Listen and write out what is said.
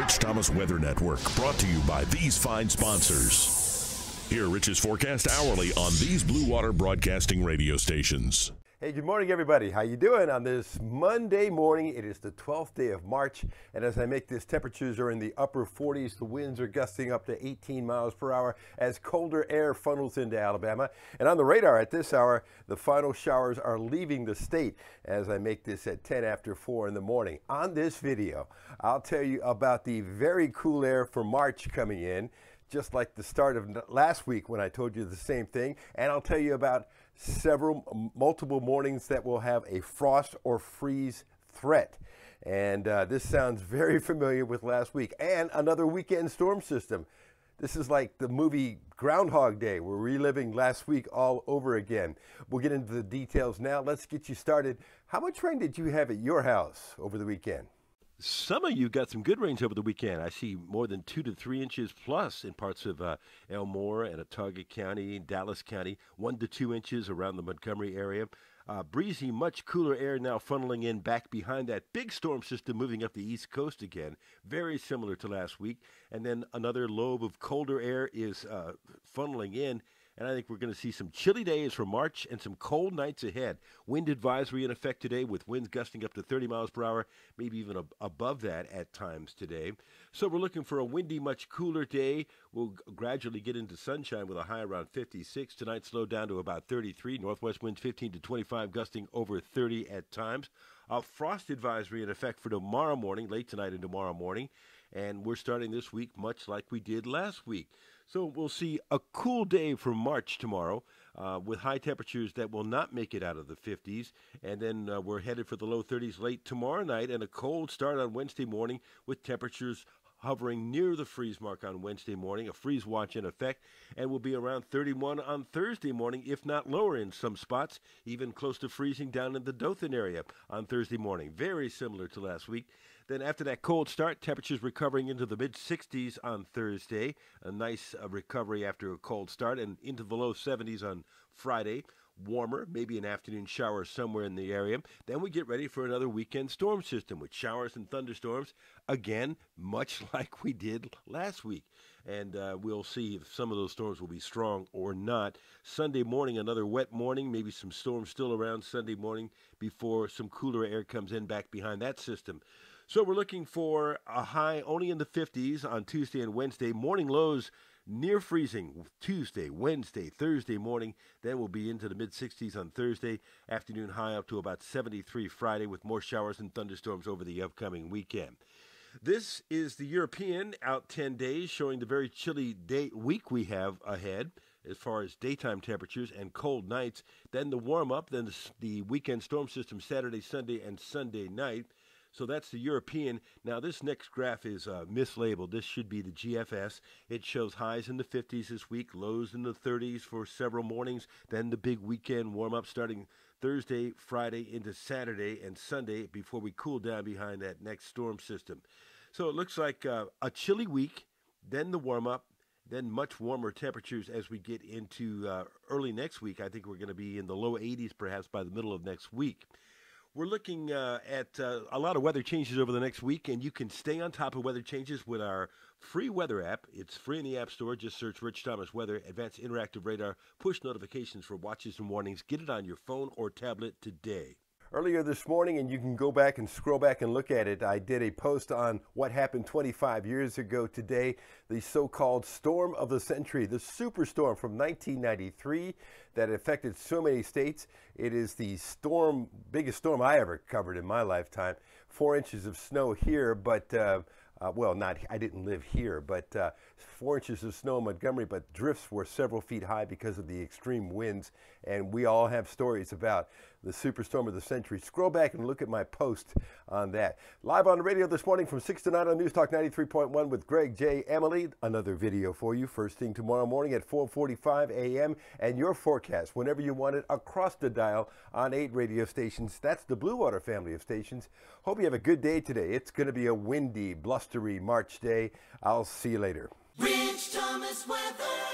Rich Thomas Weather Network, brought to you by these fine sponsors. Hear Rich's forecast hourly on these Blue Water Broadcasting radio stations. Hey, good morning, everybody. How you doing on this Monday morning? It is the 12th day of March, and as I make this, temperatures are in the upper 40s. The winds are gusting up to 18 miles per hour as colder air funnels into Alabama. And on the radar at this hour, the final showers are leaving the state as I make this at 10 after 4 in the morning. On this video, I'll tell you about the very cool air for March coming in, just like the start of last week when I told you the same thing. And I'll tell you about multiple mornings that will have a frost or freeze threat. And this sounds very familiar with last week. And another weekend storm system. This is like the movie Groundhog Day. We're reliving last week all over again. We'll get into the details now. Let's get you started. How much rain did you have at your house over the weekend? Some of you got some good rains over the weekend. I see more than 2 to 3 inches plus in parts of Elmore and Autauga County, Dallas County, 1 to 2 inches around the Montgomery area. Breezy, much cooler air now funneling in back behind that big storm system moving up the east coast again, very similar to last week. And then another lobe of colder air is funneling in. And I think we're going to see some chilly days for March and some cold nights ahead. Wind advisory in effect today with winds gusting up to 30 miles per hour, maybe even above that at times today. So we're looking for a windy, much cooler day. We'll gradually get into sunshine with a high around 56. Tonight slowed down to about 33. Northwest winds 15 to 25, gusting over 30 at times. A frost advisory in effect for tomorrow morning, late tonight and tomorrow morning. And we're starting this week much like we did last week. So we'll see a cool day for March tomorrow with high temperatures that will not make it out of the 50s. And then we're headed for the low 30s late tomorrow night and a cold start on Wednesday morning with temperatures hovering near the freeze mark on Wednesday morning, a freeze watch in effect, and will be around 31 on Thursday morning, if not lower in some spots, even close to freezing down in the Dothan area on Thursday morning. Very similar to last week. Then after that cold start, temperatures recovering into the mid-60s on Thursday, a nice recovery after a cold start, and into the low 70s on Friday. Warmer, maybe an afternoon shower somewhere in the area. Then we get ready for another weekend storm system with showers and thunderstorms, again, much like we did last week. And we'll see if some of those storms will be strong or not. Sunday morning, another wet morning, maybe some storms still around Sunday morning before some cooler air comes in back behind that system. So we're looking for a high only in the 50s on Tuesday and Wednesday. Morning lows near freezing Tuesday, Wednesday, Thursday morning. Then we'll be into the mid-60s on Thursday. Afternoon high up to about 73 Friday with more showers and thunderstorms over the upcoming weekend. This is the European out 10 days, showing the very chilly week we have ahead as far as daytime temperatures and cold nights. Then the warm-up, then the weekend storm system Saturday, Sunday, and Sunday night. So that's the European. Now, this next graph is mislabeled. This should be the GFS. It shows highs in the 50s this week, lows in the 30s for several mornings, then the big weekend warm-up starting Thursday, Friday into Saturday and Sunday before we cool down behind that next storm system. So it looks like a chilly week, then the warm-up, then much warmer temperatures as we get into early next week. I think we're going to be in the low 80s perhaps by the middle of next week. We're looking at a lot of weather changes over the next week, and you can stay on top of weather changes with our free weather app. It's free in the App Store. Just search Rich Thomas Weather, Advanced Interactive Radar, push notifications for watches and warnings. Get it on your phone or tablet today. Earlier this morning, and you can go back and scroll back and look at it, I did a post on what happened 25 years ago today, the so-called storm of the century, the superstorm from 1993 that affected so many states. It is the biggest storm I ever covered in my lifetime. 4 inches of snow here, but I didn't live here, but 4 inches of snow in Montgomery, but drifts were several feet high because of the extreme winds, and we all have stories about the superstorm of the century. Scroll back and look at my post on that. Live on the radio this morning from 6 to 9 on News Talk 93.1 with Greg J. Emily. Another video for you first thing tomorrow morning at 4:45 a.m. and your forecast whenever you want it across the dial on 8 radio stations. That's the Blue Water family of stations. Hope you have a good day today. It's going to be a windy, blustery March day. I'll see you later. Rich Thomas Weather.